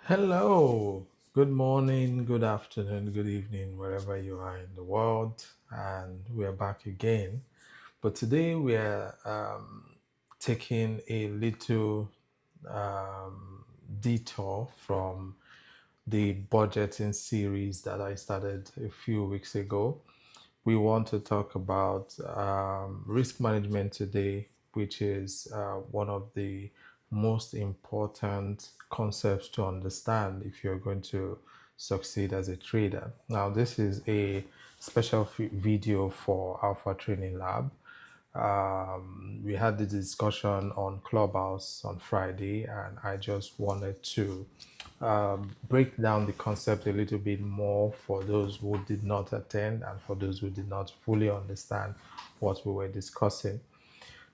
Hello, good morning, good afternoon, good evening, wherever you are in the world. And we're back again. But today we're taking a little detour from the budgeting series that I started a few weeks ago. We want to talk about risk management today, which is one of the most important concepts to understand if you're going to succeed as a trader. Now, this is a special video for Alpha Training Lab. We had the discussion on Clubhouse on Friday, and I just wanted to break down the concept a little bit more for those who did not attend and for those who did not fully understand what we were discussing.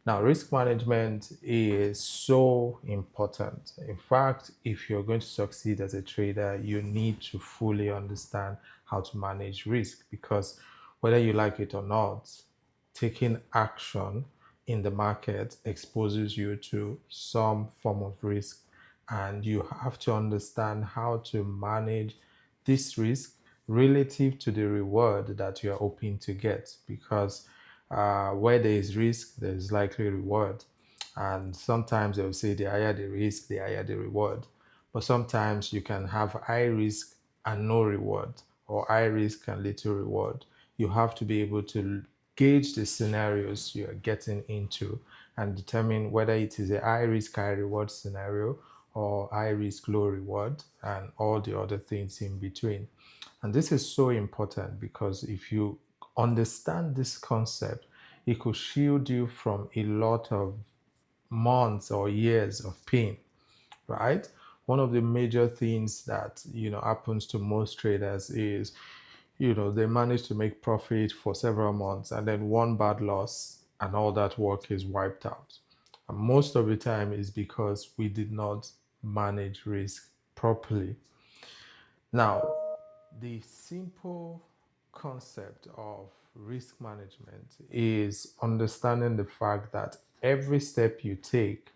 Now, risk management is so important. In fact, if you're going to succeed as a trader, you need to fully understand how to manage risk because whether you like it or not, taking action in the market exposes you to some form of risk, and you have to understand how to manage this risk relative to the reward that you are hoping to get because where there is risk, there is likely reward. And sometimes they will say the higher the risk, the higher the reward. But sometimes you can have high risk and no reward, or high risk and little reward. You have to be able to gauge the scenarios you are getting into and determine whether it is a high risk, high reward scenario or high risk, low reward, and all the other things in between. And this is so important because if you understand this concept, it could shield you from a lot of months or years of pain, right? One of the major things that happens to most traders is they manage to make profit for several months and then one bad loss and all that work is wiped out. And most of the time is because we did not manage risk properly. Now, the simple concept of risk management is understanding the fact that every step you take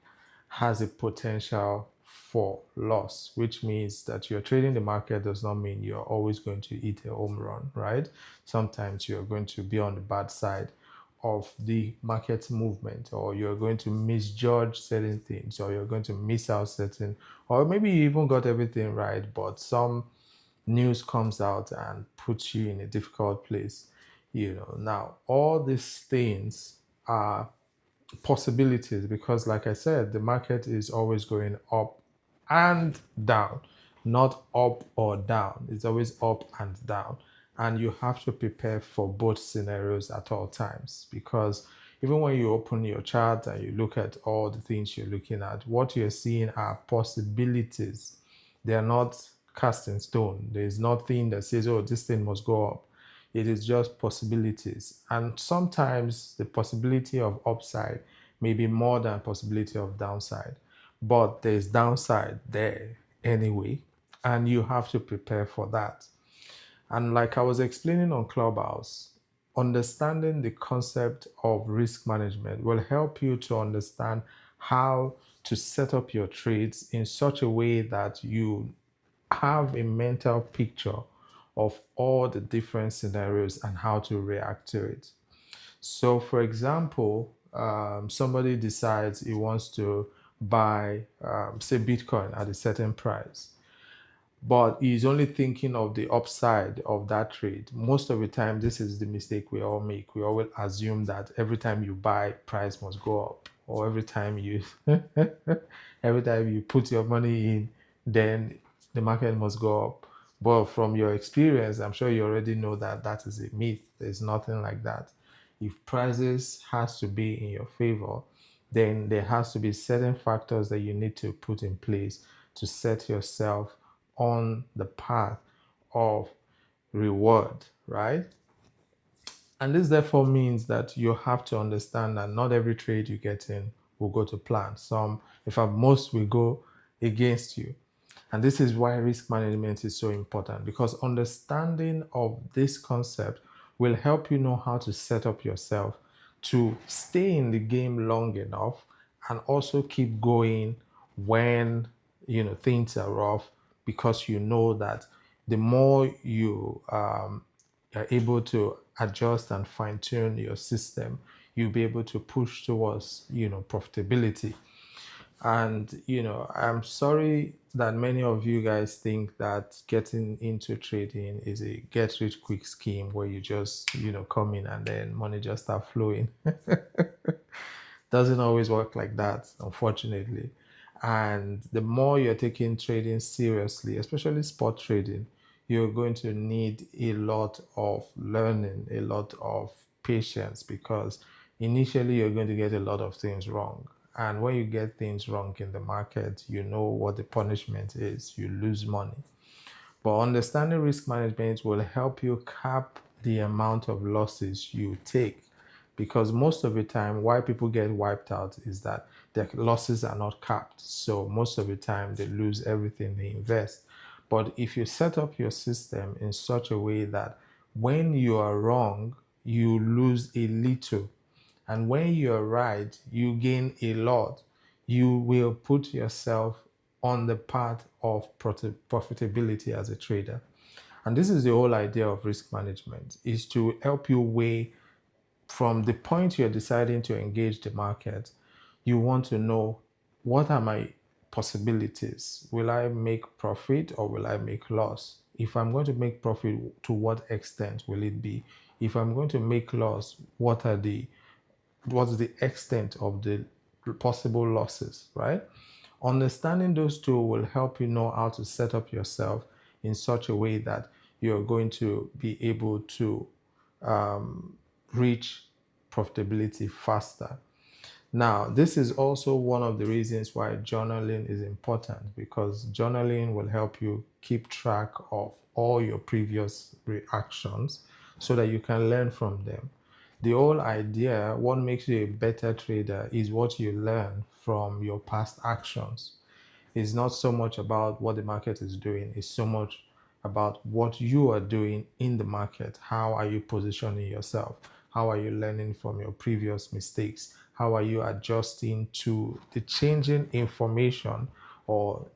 has a potential for loss, which means that you're trading the market does not mean you're always going to hit a home run, right? Sometimes you're going to be on the bad side of the market movement, or you're going to misjudge certain things, or you're going to miss out certain, or maybe you even got everything right, but some news comes out and puts you in a difficult place. Now all these things are possibilities because, like I said, the market is always going up and down, not up or down. It's always up and down. And you have to prepare for both scenarios at all times because even when you open your chart and you look at all the things you're looking at, what you're seeing are possibilities. They are not cast in stone. There's nothing that says, oh, this thing must go up. It is just possibilities. And sometimes the possibility of upside may be more than possibility of downside. But there's downside there anyway, and you have to prepare for that. And like I was explaining on Clubhouse, understanding the concept of risk management will help you to understand how to set up your trades in such a way that you have a mental picture of all the different scenarios and how to react to it. So, for example, somebody decides he wants to buy, say, Bitcoin at a certain price, but he's only thinking of the upside of that trade. Most of the time, this is the mistake we all make. We always assume that every time you buy, price must go up, or every time you every time you put your money in, then the market must go up. But from your experience, I'm sure you already know that that is a myth. There's nothing like that. If prices has to be in your favor, then there has to be certain factors that you need to put in place to set yourself on the path of reward, right? And this therefore means that you have to understand that not every trade you get in will go to plan. Some, in fact, most will go against you. And this is why risk management is so important because understanding of this concept will help you know how to set up yourself to stay in the game long enough and also keep going when things are rough because you know that the more you are able to adjust and fine tune your system, you'll be able to push towards, profitability. And, I'm sorry that many of you guys think that getting into trading is a get rich quick scheme where you just, come in and then money just start flowing. Doesn't always work like that, unfortunately. And the more you're taking trading seriously, especially spot trading, you're going to need a lot of learning, a lot of patience, because initially you're going to get a lot of things wrong. And when you get things wrong in the market, you know what the punishment is. You lose money. But understanding risk management will help you cap the amount of losses you take, because most of the time why people get wiped out is that their losses are not capped. So most of the time they lose everything they invest. But if you set up your system in such a way that when you are wrong, you lose a little, and when you're right, you gain a lot, you will put yourself on the path of profitability as a trader. And this is the whole idea of risk management, is to help you weigh from the point you're deciding to engage the market. You want to know, what are my possibilities? Will I make profit or will I make loss? If I'm going to make profit, to what extent will it be? If I'm going to make loss, what's the extent of the possible losses, right? Understanding those two will help you know how to set up yourself in such a way that you're going to be able to reach profitability faster. Now, this is also one of the reasons why journaling is important, because journaling will help you keep track of all your previous reactions so that you can learn from them. The whole idea, what makes you a better trader, is what you learn from your past actions. It's not so much about what the market is doing, it's so much about what you are doing in the market. How are you positioning yourself? How are you learning from your previous mistakes? How are you adjusting to the changing information or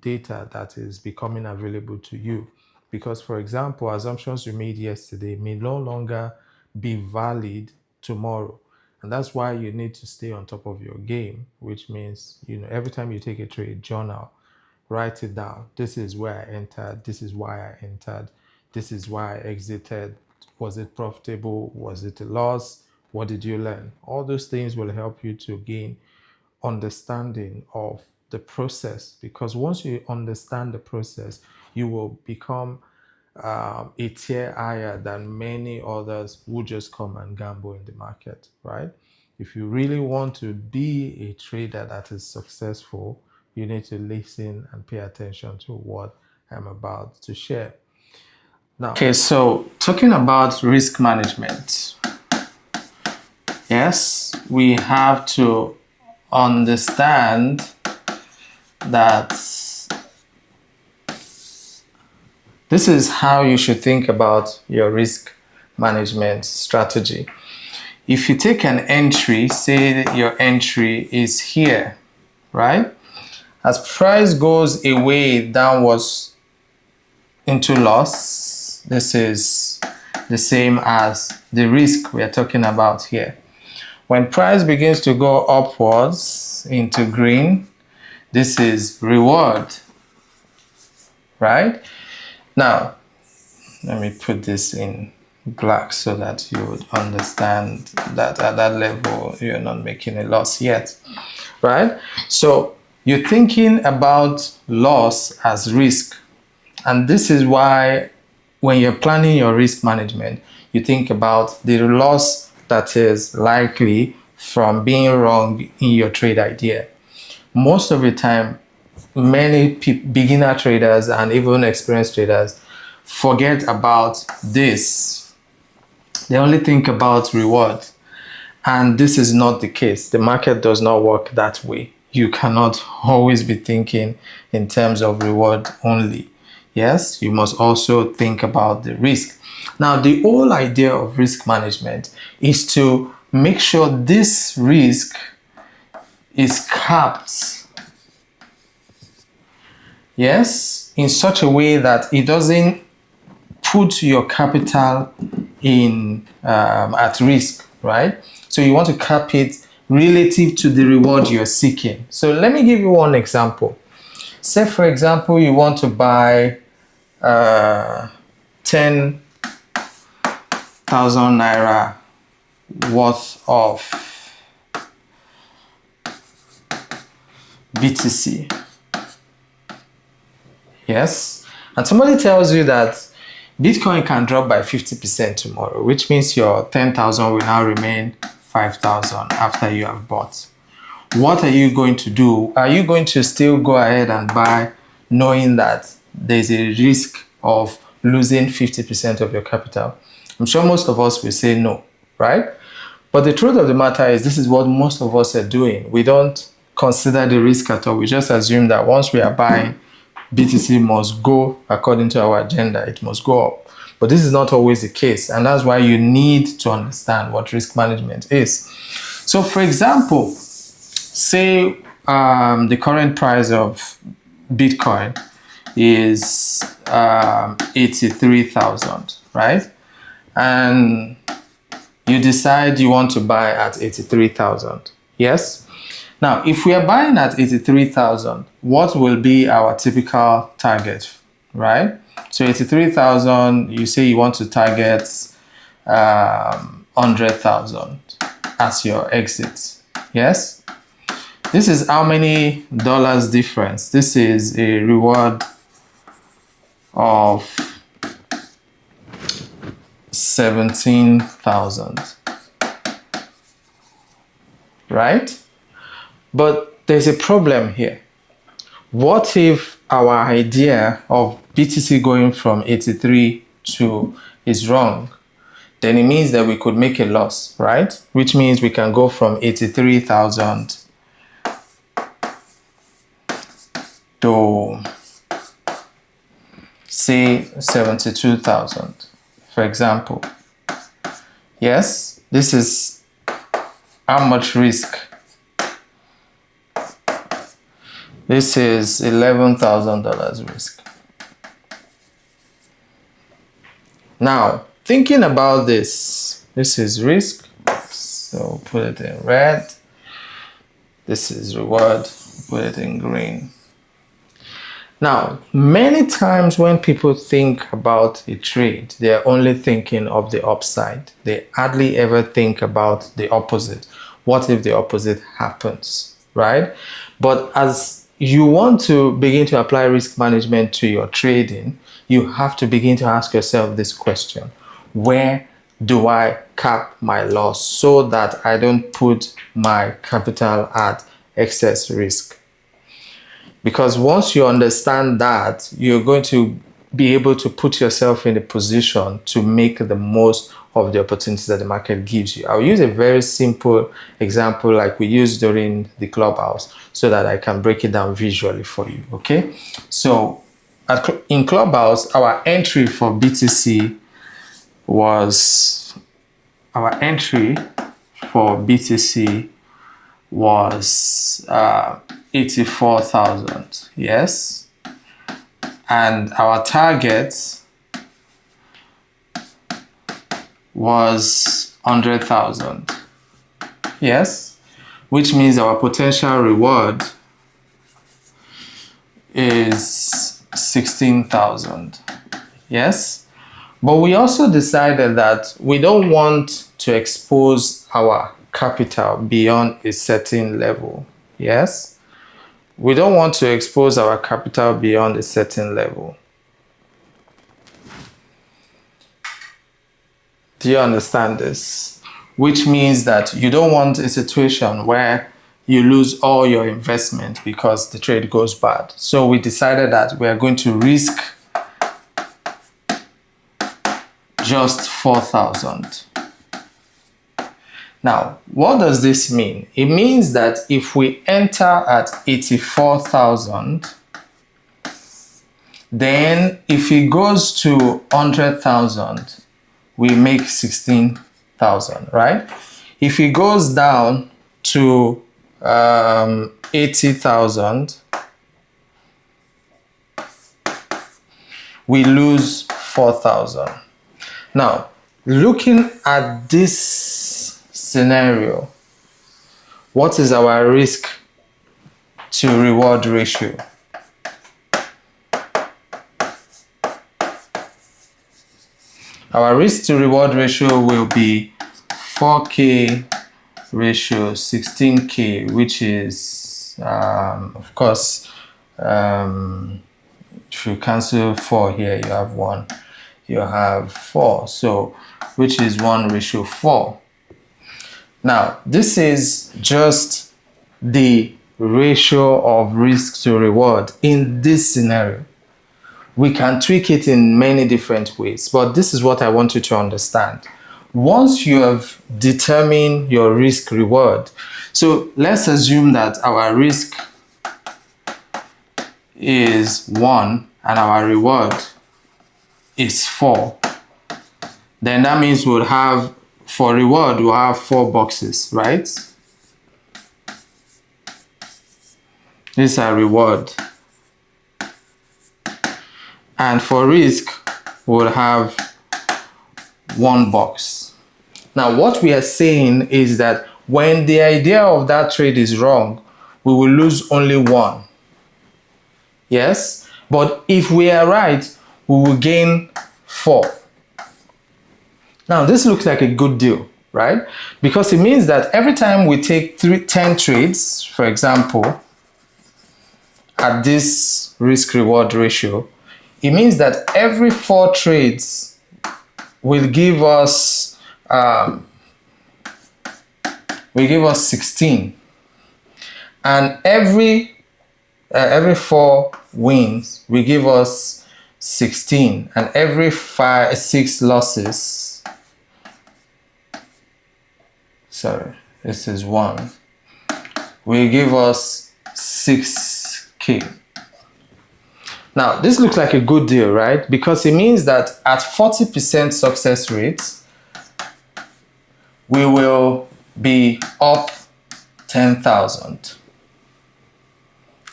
data that is becoming available to you? Because, for example, assumptions you made yesterday may no longer be valid tomorrow. And that's why you need to stay on top of your game, which means, every time you take a trade, journal, write it down. This is where I entered. This is why I entered. This is why I exited. Was it profitable? Was it a loss? What did you learn? All those things will help you to gain understanding of the process, because once you understand the process, you will become a tier higher than many others who just come and gamble in the market, right? If you really want to be a trader that is successful, you need to listen and pay attention to what I'm about to share. Now, okay, so talking about risk management, yes, we have to understand that this is how you should think about your risk management strategy. If you take an entry, say your entry is here, right? As price goes away downwards into loss, this is the same as the risk we are talking about here. When price begins to go upwards into green, this is reward, right? Now, let me put this in black so that you would understand that at that level you're not making a loss yet, right? So you're thinking about loss as risk, and this is why when you're planning your risk management, you think about the loss that is likely from being wrong in your trade idea. Most of the time, many beginner traders and even experienced traders forget about this. They only think about reward, and this is not the case. The market does not work that way. You cannot always be thinking in terms of reward only. Yes, you must also think about the risk. Now, the whole idea of risk management is to make sure this risk is capped. yes, in such a way that it doesn't put your capital in at risk, right? So you want to cap it relative to the reward you're seeking. So let me give you one example. Say, for example, you want to buy 10,000 naira worth of BTC. Yes. And somebody tells you that Bitcoin can drop by 50% tomorrow, which means your 10,000 will now remain 5,000 after you have bought. What are you going to do? Are you going to still go ahead and buy knowing that there's a risk of losing 50% of your capital? I'm sure most of us will say no, right? But the truth of the matter is this is what most of us are doing. We don't consider the risk at all. We just assume that once we are buying, BTC must go according to our agenda. It must go up. But this is not always the case. And that's why you need to understand what risk management is. So for example, say the current price of Bitcoin is 83,000, right? And you decide you want to buy at 83,000. Yes? Now, if we are buying at 83,000, what will be our typical target, right? So 83,000, you say you want to target 100,000 as your exit. Yes? This is how many dollars difference? This is a reward of 17,000, right? But there's a problem here. What if our idea of BTC going from 83 to is wrong? Then it means that we could make a loss, right? Which means we can go from 83,000 to say 72,000, for example. Yes, this is how much risk. This is $11,000 risk. Now, thinking about this is risk. So put it in red. This is reward. Put it in green. Now, many times when people think about a trade, they're only thinking of the upside. They hardly ever think about the opposite. What if the opposite happens, right? But as you want to begin to apply risk management to your trading, you have to begin to ask yourself this question: where do I cap my loss so that I don't put my capital at excess risk? Because once you understand that, you're going to be able to put yourself in a position to make the most of the opportunities that the market gives you. I'll use a very simple example like we used during the clubhouse so that I can break it down visually for you, okay? So in clubhouse, our entry for BTC was 84,000, yes? And our target was 100,000, yes? Which means our potential reward is 16,000, yes? But we also decided that we don't want to expose our capital beyond a certain level, yes? We don't want to expose our capital beyond a certain level. Do you understand this? Which means that you don't want a situation where you lose all your investment because the trade goes bad. So we decided that we are going to risk just 4,000. Now, what does this mean? It means that if we enter at 84,000, then if it goes to 100,000, we make 16,000, right? If it goes down to 80,000, we lose 4,000. Now, looking at this scenario, what is our risk to reward ratio? Our risk to reward ratio will be 4K ratio 16K, which is, of course, if you cancel 4 here, you have 1, you have 4, so which is 1:4. Now, this is just the ratio of risk to reward in this scenario. We can tweak it in many different ways, but this is what I want you to understand. Once you have determined your risk reward, so let's assume that our risk is 1 and our reward is 4. Then that means we'll have, for reward, we'll have 4 boxes, right? This is our reward. And for risk, we'll have 1 box. Now, what we are saying is that when the idea of that trade is wrong, we will lose only 1. Yes? But if we are right, we will gain 4. Now, this looks like a good deal, right? Because it means that every time we take 10 trades, for example, at this risk-reward ratio, it means that every 4 trades will give us 16, and every 4 wins will give us 16, and every 6 losses, sorry, this is 1, will give us 6K. Now, this looks like a good deal, right? Because it means that at 40% success rate, we will be up 10,000.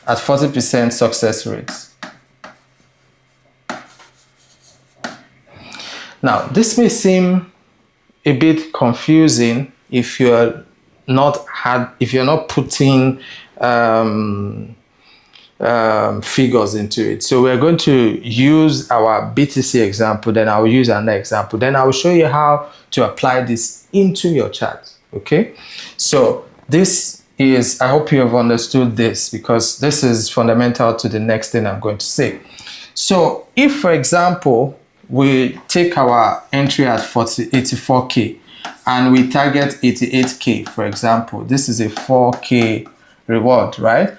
At 40% success rate. Now, this may seem a bit confusing if you're not putting figures into it. So we're going to use our BTC example, then I'll use another example, then I'll show you how to apply this into your chart. Okay, so this is, I hope you have understood this, because this is fundamental to the next thing I'm going to say. So if, for example, we take our entry at 84K and we target 88K, for example, this is a 4K reward, right?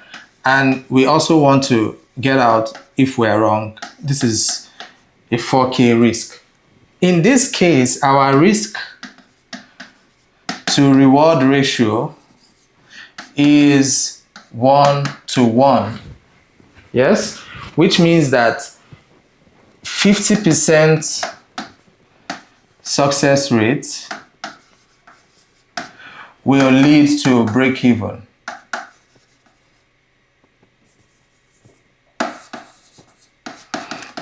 And we also want to get out if we're wrong. This is a 4K risk. In this case, our risk to reward ratio is 1:1. Yes? Which means that 50% success rate will lead to break even.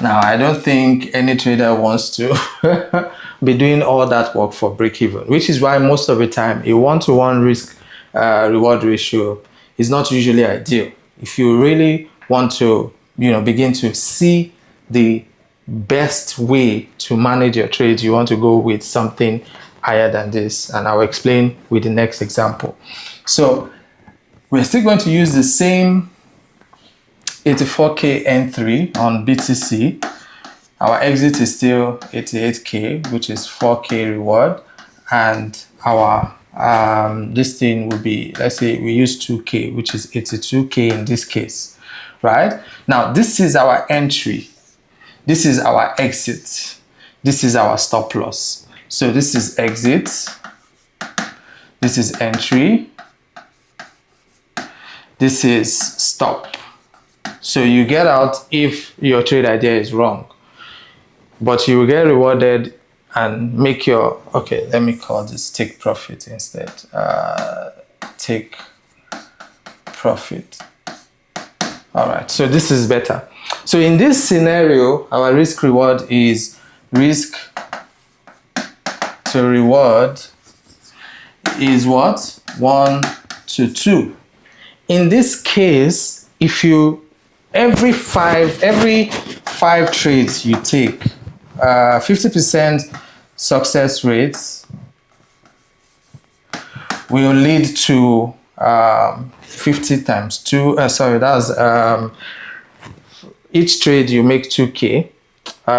Now, I don't think any trader wants to be doing all that work for break even, which is why most of the time a 1:1 risk reward ratio is not usually ideal. If you really want to, begin to see the best way to manage your trades, you want to go with something higher than this, and I'll explain with the next example. So we're still going to use the same 84K N3 on BTC. Our exit is still 88K, which is 4K reward, and our this thing will be, let's say we use 2K, which is 82K in this case, right? Now, this is our entry. This is our exit. This is our stop loss. So this is exit. This is entry. This is stop. So you get out if your trade idea is wrong, but you will get rewarded and make your, okay, let me call this take profit instead. Take profit. All right, so this is better. So in this scenario, our risk reward is risk to reward is what? 1 to 2. In this case, if you every five trades you take, 50% success rates will lead to 50 times 2. Sorry, that's each trade you make 2K,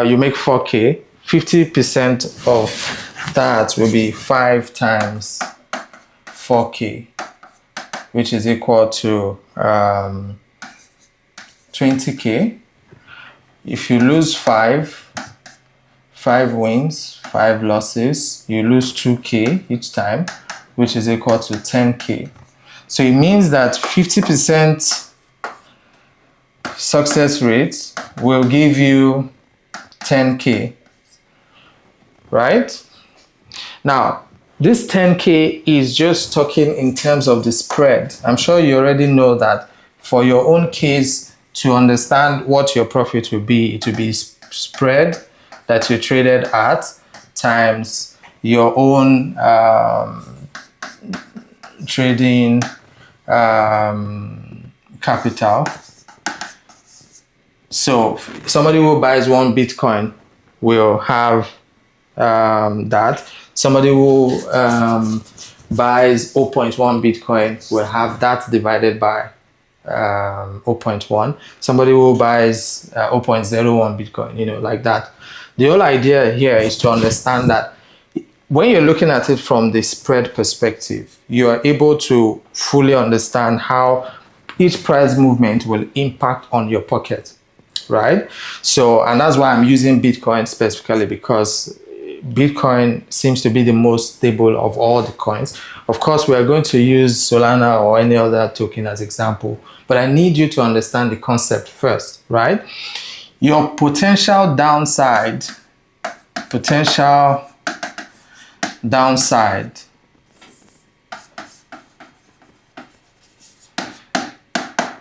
you make 4K. 50% of that will be 5 times 4K, which is equal to 20K. If you lose 5 wins, 5 losses, you lose 2K each time, which is equal to 10K. So it means that 50% success rate will give you 10K, right? Now, this 10K is just talking in terms of the spread. I'm sure you already know that for your own case, to understand what your profit will be, it will be spread that you traded at times your own trading capital. So somebody who buys 1 Bitcoin will have that. Somebody who buys 0.1 Bitcoin will have that divided by 0.1. Somebody who buys 0.01 Bitcoin, you know, like that. The whole idea here is to understand that when you're looking at it from the spread perspective, you are able to fully understand how each price movement will impact on your pocket, right? So, and that's why I'm using Bitcoin specifically, because Bitcoin seems to be the most stable of all the coins. Of course, we are going to use Solana or any other token as example, but I need you to understand the concept first, right? Your potential downside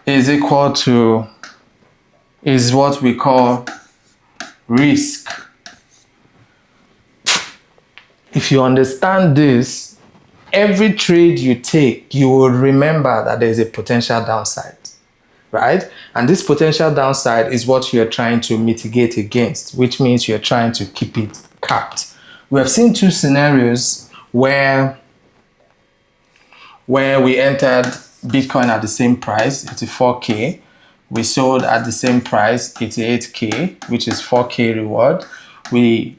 is equal to, is what we call risk. If you understand this, every trade you take, you will remember that there's a potential downside, right? And this potential downside is what you're trying to mitigate against, which means you're trying to keep it capped. We have seen 2 scenarios where we entered Bitcoin at the same price, 84K. We sold at the same price, 88K, which is 4K reward. We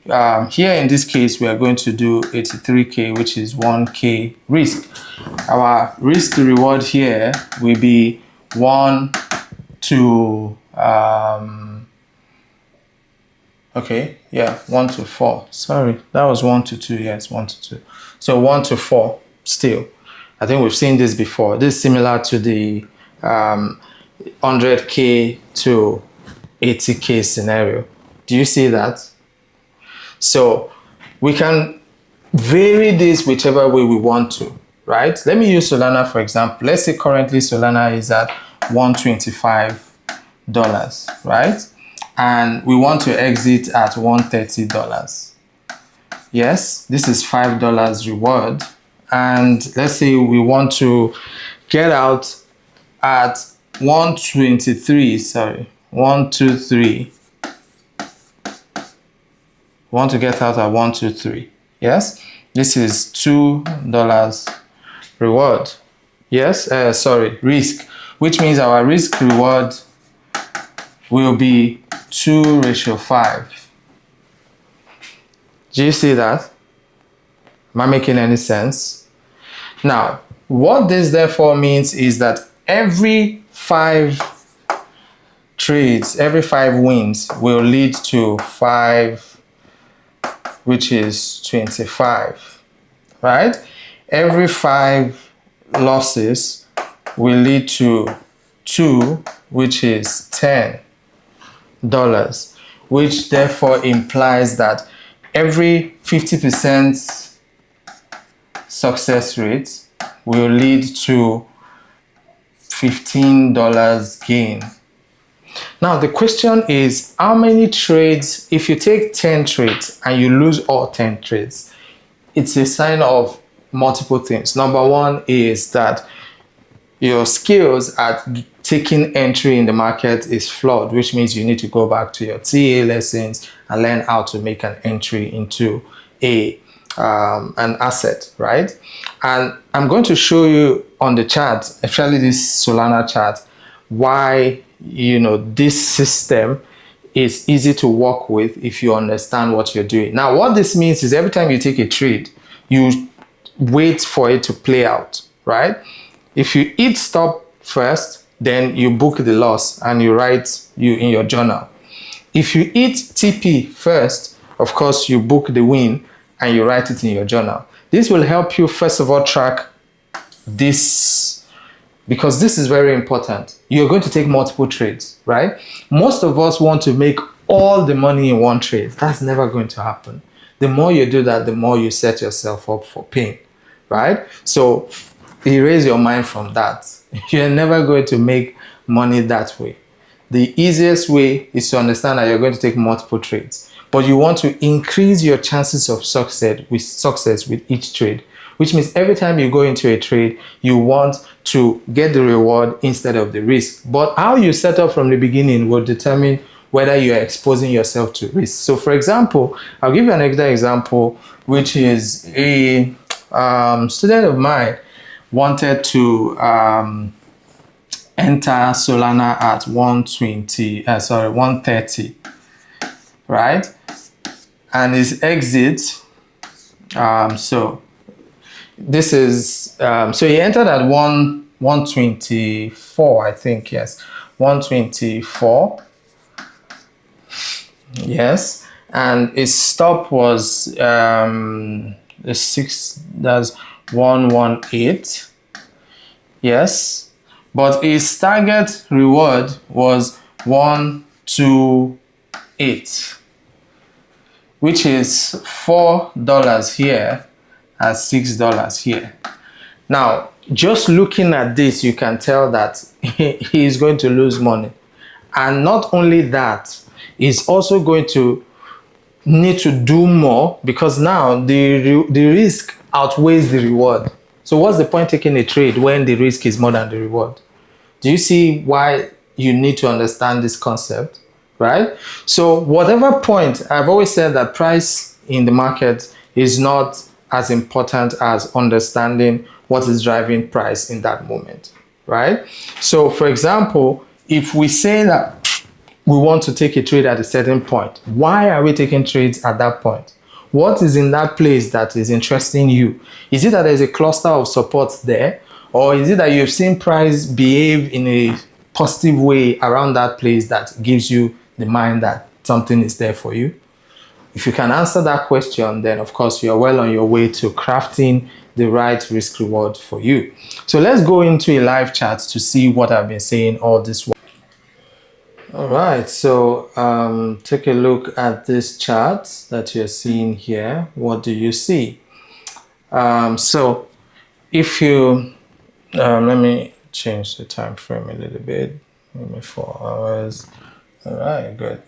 here in this case, we are going to do 83K, which is 1K risk. Our risk to reward here will be 1 to 1 to 4. Sorry, that was 1 to 2. Yes, 1 to 2. So 1 to 4 still. I think we've seen this before. This is similar to the 100K to 80K scenario. Do you see that? So we can vary this whichever way we want to, right? Let me use Solana for example. Let's say currently Solana is at $125, right? And we want to exit at $130. Yes, this is $5 reward. And let's say we want to get out at 123, sorry, 123. Want to get out at 123. Yes, this is $2 reward. Yes, risk, which means our risk reward will be 2:5. Do you see that? Am I making any sense? Now, what this therefore means is that every 5 trades, every 5 wins will lead to 5, which is 25, right? Every 5 losses will lead to 2, which is $10, which therefore implies that every 50% success rate will lead to $15 gain. Now, the question is, how many trades, if you take 10 trades and you lose all 10 trades, it's a sign of multiple things. Number one is that your skills at taking entry in the market is flawed, which means you need to go back to your TA lessons and learn how to make an entry into an asset, right? And I'm going to show you on the chart, especially this Solana chart, why this system is easy to work with if you understand what you're doing. Now, what this means is every time you take a trade, you wait for it to play out, right? If you hit stop first, then you book the loss and you write in your journal. If you hit TP first, of course, you book the win and you write it in your journal. This will help you, first of all, track this, because this is very important. You're going to take multiple trades, right? Most of us want to make all the money in one trade. That's never going to happen. The more you do that, the more you set yourself up for pain, right? So erase your mind from that. You're never going to make money that way. The easiest way is to understand that you're going to take multiple trades, but you want to increase your chances of success with each trade, which means every time you go into a trade, you want to get the reward instead of the risk. But how you set up from the beginning will determine whether you're exposing yourself to risk. So for example, I'll give you another example, which is a student of mine wanted to enter Solana at 130, right? And his exit, so this is, so he entered at 124, I think, yes, 124, yes, and his stop was the 6, that's 118, yes, but his target reward was 128, which is $4 here and $6 here. Now, just looking at this, you can tell that he is going to lose money. And not only that, he's also going to need to do more, because now the risk outweighs the reward. So what's the point taking a trade when the risk is more than the reward? Do you see why you need to understand this concept, right? So whatever point, I've always said that price in the market is not as important as understanding what is driving price in that moment, right? So for example, if we say that we want to take a trade at a certain point, why are we taking trades at that point? What is in that place that is interesting you? Is it that there's a cluster of supports there? Or is it that you've seen price behave in a positive way around that place that gives you the mind that something is there for you? If you can answer that question, then of course you're well on your way to crafting the right risk reward for you. So let's go into a live chat to see what I've been saying all this while. All right, so take a look at this chart that you're seeing here. What do you see? So if you, let me change the time frame a little bit, maybe 4 hours. All right, good.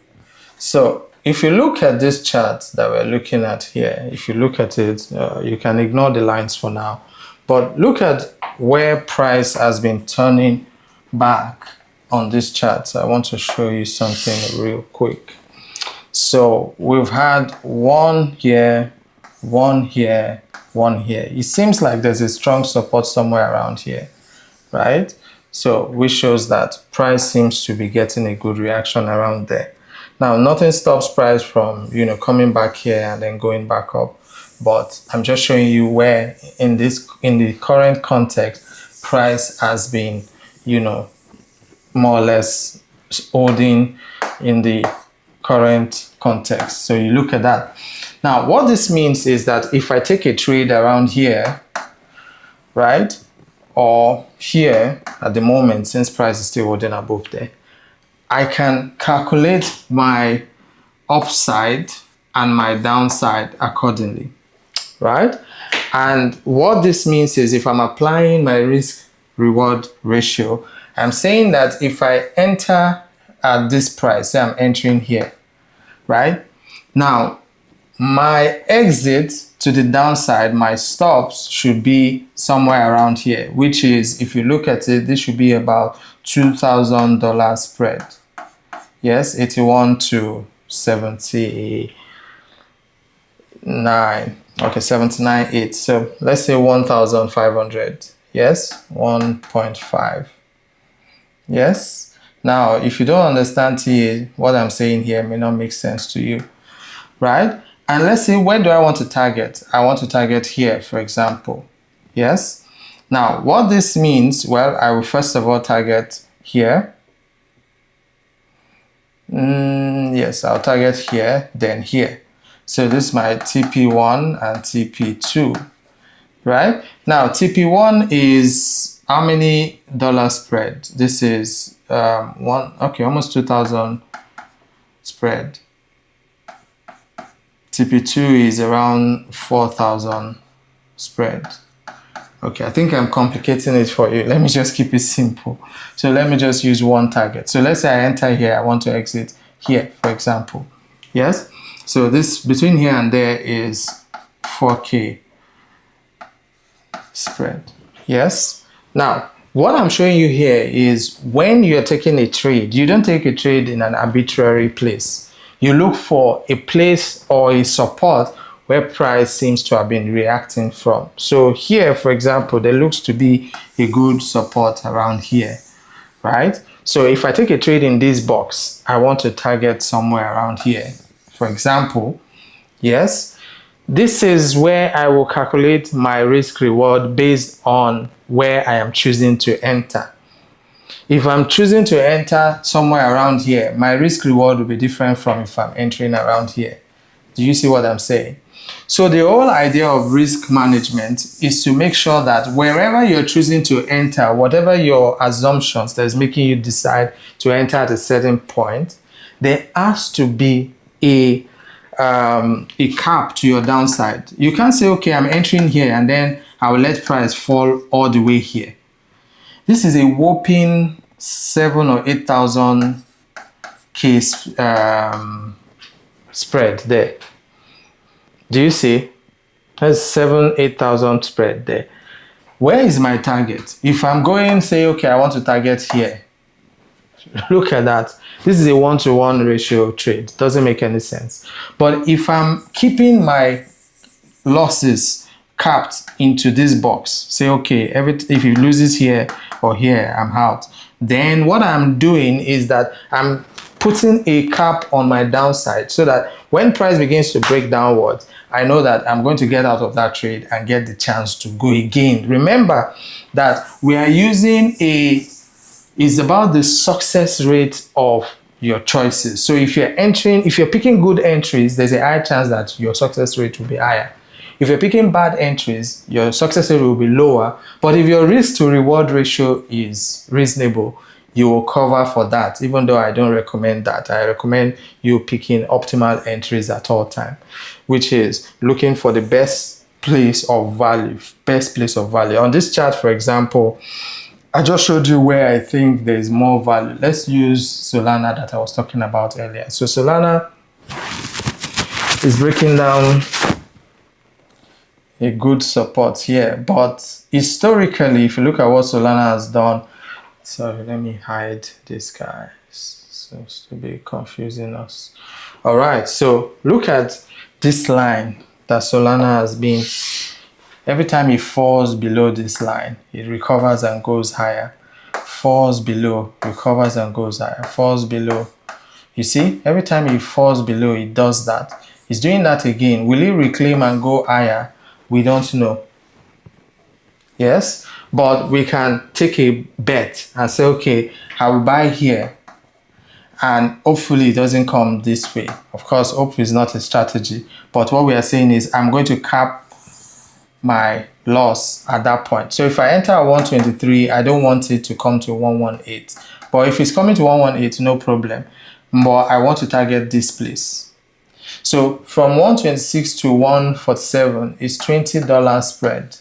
So if you look at this chart that we're looking at here, if you look at it, you can ignore the lines for now, but look at where price has been turning back on this chart. So I want to show you something real quick. So we've had one here, one here, one here. It seems like there's a strong support somewhere around here, right? So which shows that price seems to be getting a good reaction around there. Now, nothing stops price from, coming back here and then going back up. But I'm just showing you where in the current context, price has been, more or less holding in the current context. So you look at that. Now, what this means is that if I take a trade around here, right, or here at the moment, since price is still holding above there, I can calculate my upside and my downside accordingly, right? And what this means is if I'm applying my risk reward ratio, I'm saying that if I enter at this price. Say I'm entering here, right? Now, my exit to the downside, my stops should be somewhere around here, which is, if you look at it, this should be about $2,000 spread. Yes, 81 to 79. Okay, 79.8. So let's say 1,500. Yes, 1.5. Yes. Now, if you don't understand TA, what I'm saying here may not make sense to you, right? And let's say, where do I want to target? I want to target here, for example. Yes. Now, what this means, well, I will first of all target here. Yes, I'll target here, then here. So this is my TP1 and TP2, right? Now, TP1 is how many dollar spread? This is almost 2,000 spread. TP2 is around 4,000 spread. Okay, I think I'm complicating it for you. Let me just keep it simple. So let me just use one target. So let's say I enter here, I want to exit here, for example. Yes? So this, between here and there is 4K spread. Yes? Now, what I'm showing you here is when you're taking a trade, you don't take a trade in an arbitrary place. You look for a place or a support where price seems to have been reacting from. So here, for example, there looks to be a good support around here, right? So if I take a trade in this box, I want to target somewhere around here. For example, yes, this is where I will calculate my risk reward based on where I am choosing to enter. If I'm choosing to enter somewhere around here, my risk reward will be different from if I'm entering around here. Do you see what I'm saying? So the whole idea of risk management is to make sure that wherever you're choosing to enter, whatever your assumptions that is making you decide to enter at a certain point, there has to be a cap to your downside. You can't say, okay, I'm entering here and then I will let price fall all the way here. This is a whopping 7,000 or 8,000 case spread there. Do you see? That's 7,000, 8,000 spread there. Where is my target? If I'm going, say, okay, I want to target here. Look at that. This is a 1-to-1 ratio trade. Doesn't make any sense. But if I'm keeping my losses capped into this box, say, okay, if it loses here or here, I'm out. Then what I'm doing is that I'm putting a cap on my downside so that when price begins to break downwards, I know that I'm going to get out of that trade and get the chance to go again. Remember that we are using it's about the success rate of your choices. So if you're picking good entries, there's a high chance that your success rate will be higher. If you're picking bad entries, your success rate will be lower. But if your risk to reward ratio is reasonable, you will cover for that, even though I don't recommend that. I recommend you picking optimal entries at all time, which is looking for the best place of value, On this chart, for example, I just showed you where I think there is more value. Let's use Solana that I was talking about earlier. So Solana is breaking down a good support here, but historically, if you look at what Solana has done, sorry, let me hide this guy. Seems to be confusing us. All right, so look at this line that Solana has been. Every time it falls below this line, it recovers and goes higher. Falls below, recovers and goes higher. Falls below. You see, every time it falls below, it does that. It's doing that again. Will it reclaim and go higher? We don't know. Yes, but we can take a bet and say, okay, I will buy here and hopefully it doesn't come this way. Of course, hope is not a strategy, but what we are saying is I'm going to cap my loss at that point. So if I enter at 123, I don't want it to come to 118. But if it's coming to 118, no problem. But I want to target this place. So from 126 to 147 is $20 spread.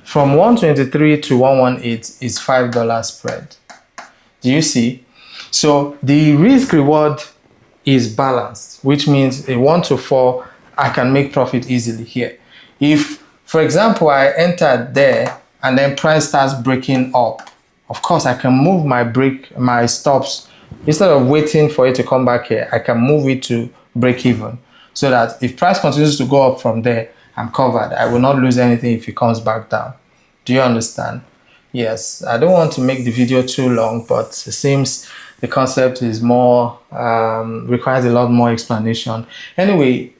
From 123 to 118 is $5 spread. Do you see? So the risk reward is balanced, which means a 1 to 4, I can make profit easily here. If, for example, I entered there and then price starts breaking up, of course, I can move my stops. Instead of waiting for it to come back here, I can move it to break even so that if price continues to go up from there, I'm covered. I will not lose anything if it comes back down. Do you understand? Yes, I don't want to make the video too long, but it seems the concept is more, requires a lot more explanation. Anyway,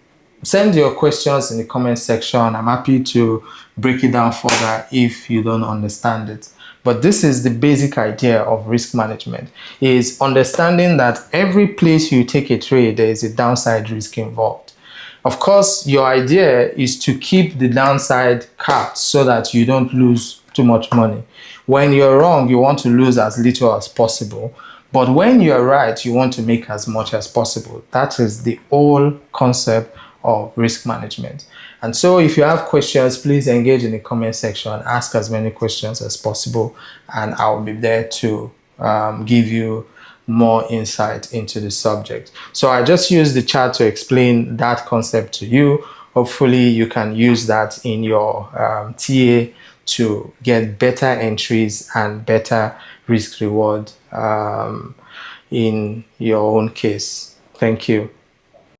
send your questions in the comment section. I'm happy to break it down further if you don't understand it. But this is the basic idea of risk management, is understanding that every place you take a trade, there is a downside risk involved. Of course, your idea is to keep the downside capped so that you don't lose too much money. When you're wrong, you want to lose as little as possible. But when you're right, you want to make as much as possible. That is the whole concept of risk management. And so if you have questions, please engage in the comment section, ask as many questions as possible, and I'll be there to give you more insight into the subject. So I just used the chart to explain that concept to you. Hopefully you can use that in your TA to get better entries and better risk reward in your own case. Thank you.